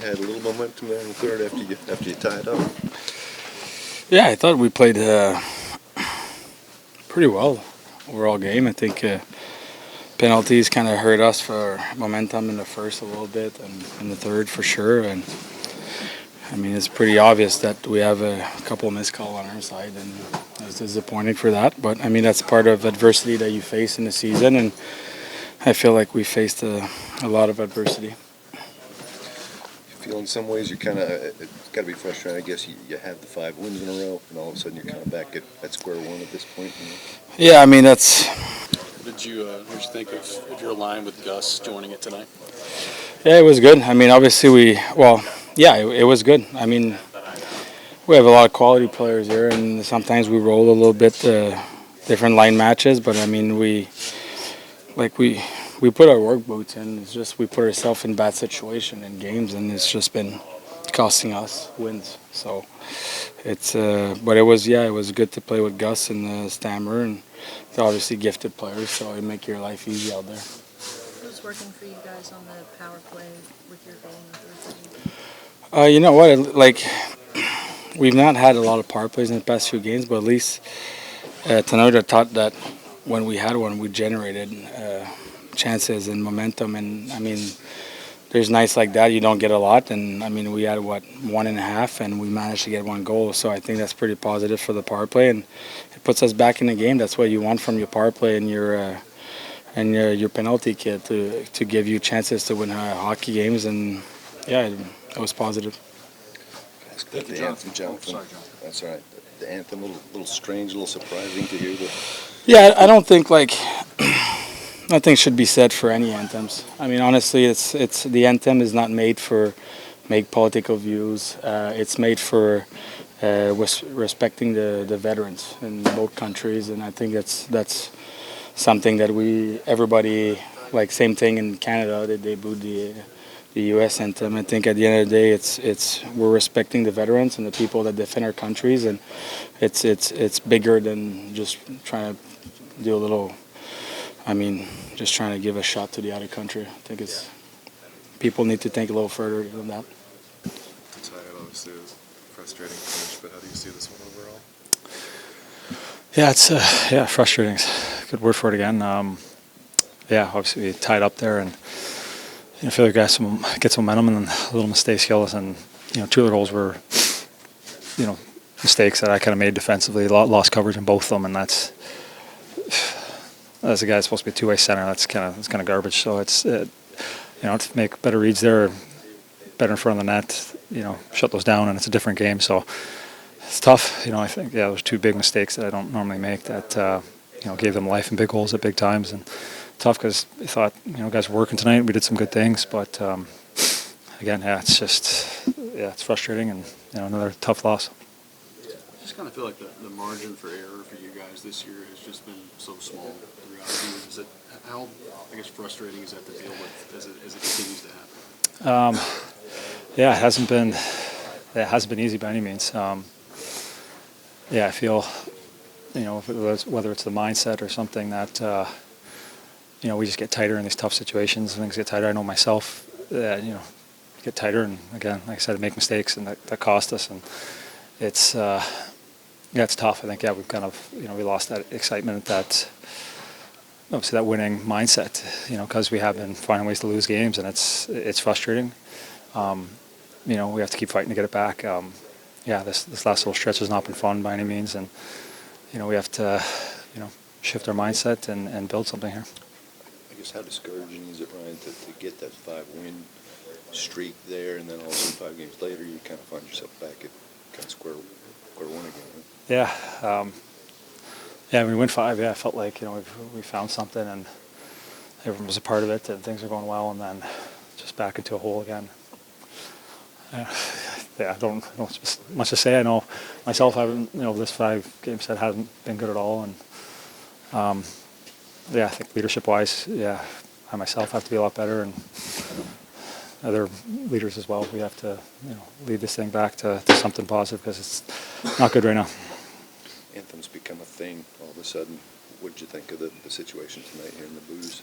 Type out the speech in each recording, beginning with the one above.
had a little momentum there in the third after you tied up. Yeah, I thought we played pretty well overall game. I think penalties kind of hurt us for momentum in the first a little bit, and in the third for sure. And I mean, it's pretty obvious that we have a couple of missed calls on our side, and it's disappointing for that. But I mean, that's part of adversity that you face in the season, and I feel like we faced a lot of adversity. You feel in some ways you're kind of, it's got to be frustrating. I guess you have the 5 wins in a row, and all of a sudden you're kind of back at square one at this point. You know? Yeah, I mean, that's. What did you think of your line with Gus joining it tonight? Yeah, it was good. I mean, obviously it was good. I mean, we have a lot of quality players here, and sometimes we roll a little bit different line matches. But I mean, we put our work boots in. It's just we put ourselves in bad situation in games, and it's just been costing us wins. So but it was good to play with Gus and Stammer, and they're obviously gifted players, so it make your life easy out there. Who's working for you guys on the power play with your goal in the third? You know what? Like, we've not had a lot of power plays in the past few games, but at least tonight I thought that when we had one, we generated chances and momentum. And I mean, there's nights like that you don't get a lot. And I mean, we had 1.5, and we managed to get 1 goal. So I think that's pretty positive for the power play, and it puts us back in the game. That's what you want from your power play and your penalty kit to give you chances to win hockey games. And yeah, it was positive. Thank you, Jonathan. That's all right. The anthem, a little strange, a little surprising to hear. Yeah, I don't think nothing should be said for any anthems. I mean, honestly, it's the anthem is not made for make political views. It's made for respecting the veterans in both countries, and I think that's something that everybody like. Same thing in Canada, they booed the U.S. anthem. I think at the end of the day, we're respecting the veterans and the people that defend our countries, and it's bigger than just trying to do a little. I mean, just trying to give a shot to the other country. I think people need to think a little further than that. Obviously, it was a frustrating finish, but how do you see this one overall? Yeah, it's frustrating. Good word for it again. Obviously we tied up there, and I feel like get some momentum, and then a little mistakes kill us. And 2 of the goals were, mistakes that I kind of made defensively. Lost coverage in both of them, and that's as a guy that's supposed to be a two-way center. That's kind of garbage. So it's to make better reads there, better in front of the net. Shut those down, and it's a different game. So it's tough. I think there's 2 big mistakes that I don't normally make that gave them life and big goals at big times, and tough because I thought guys were working tonight. We did some good things, but again, it's just it's frustrating, and another tough loss. I just kind of feel like the margin for error for you guys this year has just been so small throughout the year. Is it how frustrating is that to deal with as it continues to happen? It hasn't been easy by any means. I feel whether it's the mindset or something that we just get tighter in these tough situations. Things get tighter. I know myself, get tighter, and again, like I said, make mistakes, and that cost us. And it's it's tough. I think we've kind of we lost that excitement, that obviously that winning mindset. Because we have been finding ways to lose games, and it's frustrating. We have to keep fighting to get it back. This last little stretch has not been fun by any means, and we have to shift our mindset and build something here. I guess how discouraging is it, Ryan, to get that 5-win streak there, and then all of a sudden 5 games later you kind of find yourself back at kind of square one again? Right? When we win 5, I felt like we found something, and everyone was a part of it, and things are going well, and then just back into a hole again. I don't know much to say. I know myself, this 5-game set hasn't been good at all, and I think leadership-wise, I myself have to be a lot better, and other leaders as well. We have to, lead this thing back to something positive, because it's not good right now. Anthem's become a thing all of a sudden. What did you think of the situation tonight here in the booze?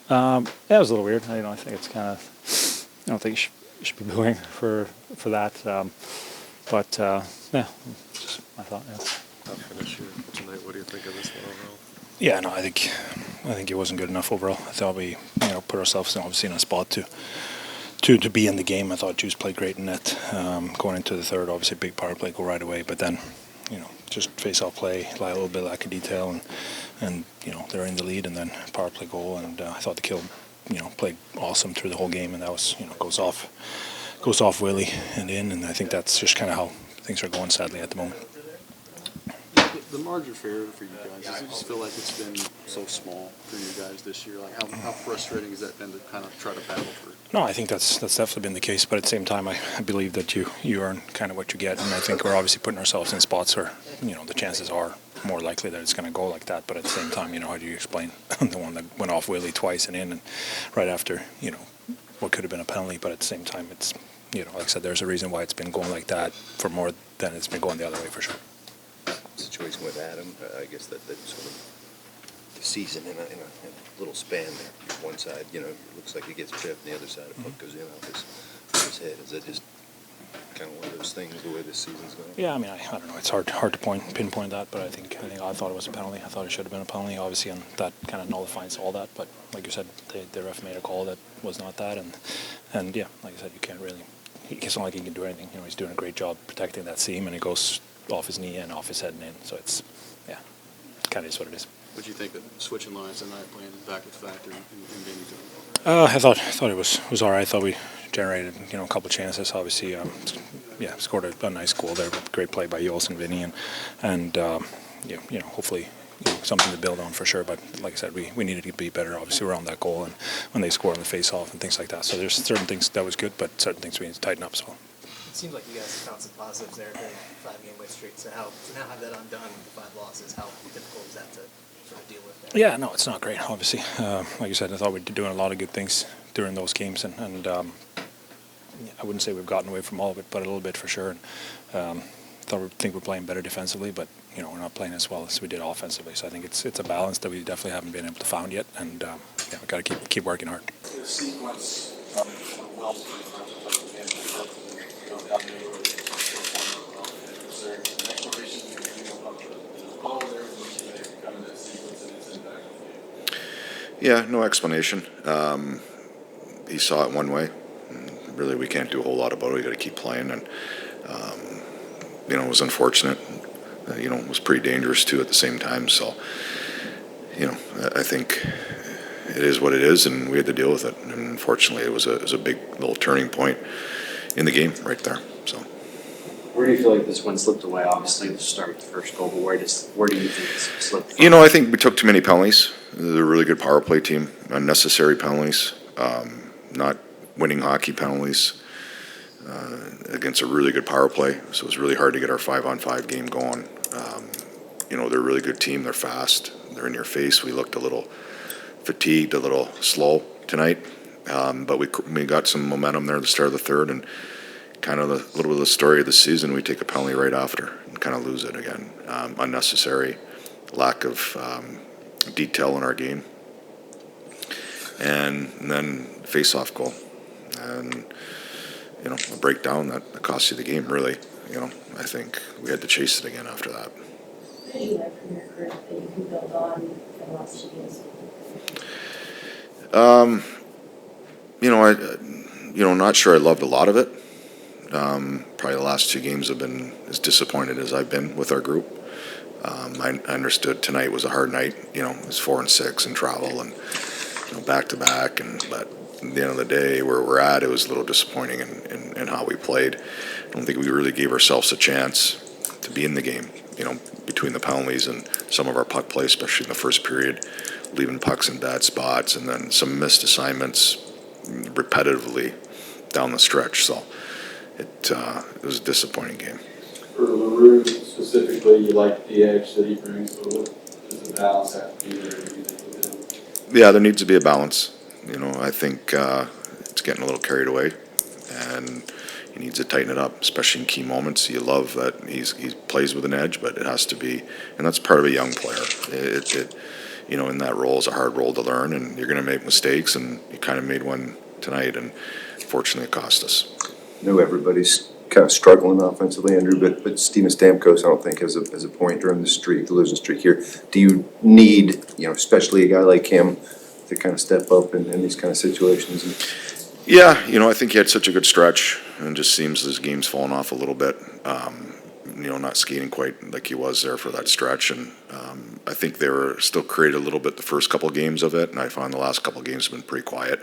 It was a little weird. I think it's kind of, I don't think should be booing for that. But yeah, just my thought. Yeah. Tough finish here tonight. What do you think of this one overall? Yeah, no, I think it wasn't good enough overall. I thought we, put ourselves obviously in a spot to be in the game. I thought Juice played great in net. Going into the third, obviously big power play go right away, but then, just face-off play, a little bit lack of detail, and they're in the lead, and then power play goal, and I thought the Kill, played awesome through the whole game, and that was, goes off Willie and in, and I think that's just kind of how things are going, sadly, at the moment. The margin for error for you guys, does it just feel like it's been so small for you guys this year? Like how frustrating has that been to kind of try to battle for? No, I think that's definitely been the case, but at the same time, I believe that you earn kind of what you get, and I think we're obviously putting ourselves in spots where, the chances are more likely that it's going to go like that, but at the same time, how do you explain the one that went off Willie twice and in, and right after, what could have been a penalty, but at the same time, it's, like I said, there's a reason why it's been going like that for more than it's been going the other way for sure. Situation with Adam, I guess that sort of the season in a little span there. One side, it looks like he gets chipped, and the other side, a puck goes in off his head. Is that just kind of one of those things, the way this season's going? Yeah, I mean, I don't know. It's hard to pinpoint that, but I thought it was a penalty. I thought it should have been a penalty, obviously, and that kind of nullifies all that. But like you said, the ref made a call that was not that, and yeah, like I said, you can't really. It's not like he can do anything. He's doing a great job protecting that seam, and it goes off his knee and off his head and in. So it's, kind of is what it is. What do you think of switching lines tonight, playing back with Factor and Bennington? I thought it was all right. I thought we generated a couple of chances. Obviously, scored a nice goal there. Great play by Yoels and Vinny, and hopefully something to build on for sure. But like I said, we needed to be better, obviously, around that goal and when they score on the face-off and things like that. So there's certain things that was good, but certain things we need to tighten up as well. It seems like you guys found some positives there during the 5-game win streak. So now have that undone with the 5 losses, how difficult is that to sort of deal with there? Yeah, no, it's not great, obviously. Like you said, I thought we were doing a lot of good things during those games, and I wouldn't say we've gotten away from all of it, but a little bit for sure. And, think we're playing better defensively, but we're not playing as well as we did offensively. So I think it's a balance that we definitely haven't been able to find yet, and we've got to keep working hard. The sequence Yeah, no explanation. He saw it one way. Really, we can't do a whole lot about it. We got to keep playing, and it was unfortunate. It was pretty dangerous too at the same time. So, I think it is what it is, and we had to deal with it. And unfortunately, it was a big little turning point in the game right there. So. Where do you feel like this one slipped away? Obviously, the start with the first goal, but where do you think this slipped from? I think we took too many penalties. They're a really good power play team. Unnecessary penalties, not winning hockey penalties against a really good power play. So it was really hard to get our 5-on-5 game going. They're a really good team. They're fast. They're in your face. We looked a little fatigued, a little slow tonight, but we got some momentum there at the start of the third, and kind of a little bit of the story of the season. We take a penalty right after and kind of lose it again. Unnecessary, lack of detail in our game, and then face-off goal, and a breakdown that cost you the game. Really, I think we had to chase it again after that. What did you like from your career that you can build on for the last 2 games? Not sure I loved a lot of it. Probably the last 2 games have been as disappointed as I've been with our group. I understood tonight was a hard night. It was 4 and 6 and travel and back to back. But at the end of the day, where we're at, it was a little disappointing in how we played. I don't think we really gave ourselves a chance to be in the game. Between the penalties and some of our puck play, especially in the first period, leaving pucks in bad spots, and then some missed assignments repetitively down the stretch. So it was a disappointing game. For LaRue specifically, you like the edge that he brings, but what does the balance have to be there, do you think, with him? Yeah, there needs to be a balance. I think it's getting a little carried away, and he needs to tighten it up, especially in key moments. You love that he plays with an edge, but it has to be, and that's part of a young player. In that role is a hard role to learn, and you're going to make mistakes, and you kind of made one tonight. And unfortunately it cost us. I know everybody's kind of struggling offensively, Andrew, but Steven Stamkos, I don't think, has a point during the losing streak here. Do you need, especially a guy like him, to kind of step up in these kind of situations? Yeah, I think he had such a good stretch, and it just seems his game's fallen off a little bit. Not skating quite like he was there for that stretch, and I think they were still created a little bit the first couple games of it, and I found the last couple games have been pretty quiet.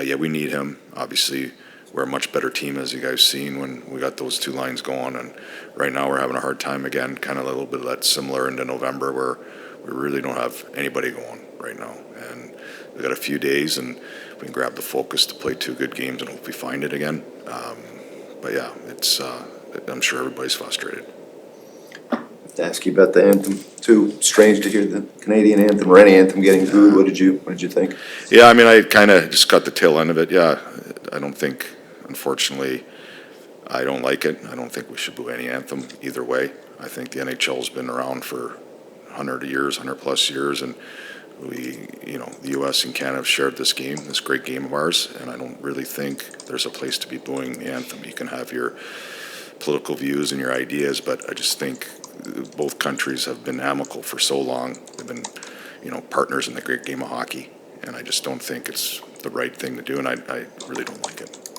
Yeah, we need him. Obviously, we're a much better team, as you guys seen, when we got those two lines going, and right now we're having a hard time again, kind of a little bit of that similar into November, where we really don't have anybody going right now, and we got a few days, and we can grab the focus to play two good games and hope we find it again. But yeah, it's I'm sure everybody's frustrated. I have to ask you about the anthem too. Strange to hear the Canadian anthem or any anthem getting booed. What did you think? Yeah, I mean, I kind of just got the tail end of it. Yeah, I don't think, unfortunately, I don't like it. I don't think we should boo any anthem either way. I think the NHL's been around for 100 years, 100+ years, and we, the U.S. and Canada have shared this game, this great game of ours, and I don't really think there's a place to be booing the anthem. You can have your political views and your ideas, but I just think both countries have been amicable for so long. They've been, partners in the great game of hockey, and I just don't think it's the right thing to do, and I really don't like it.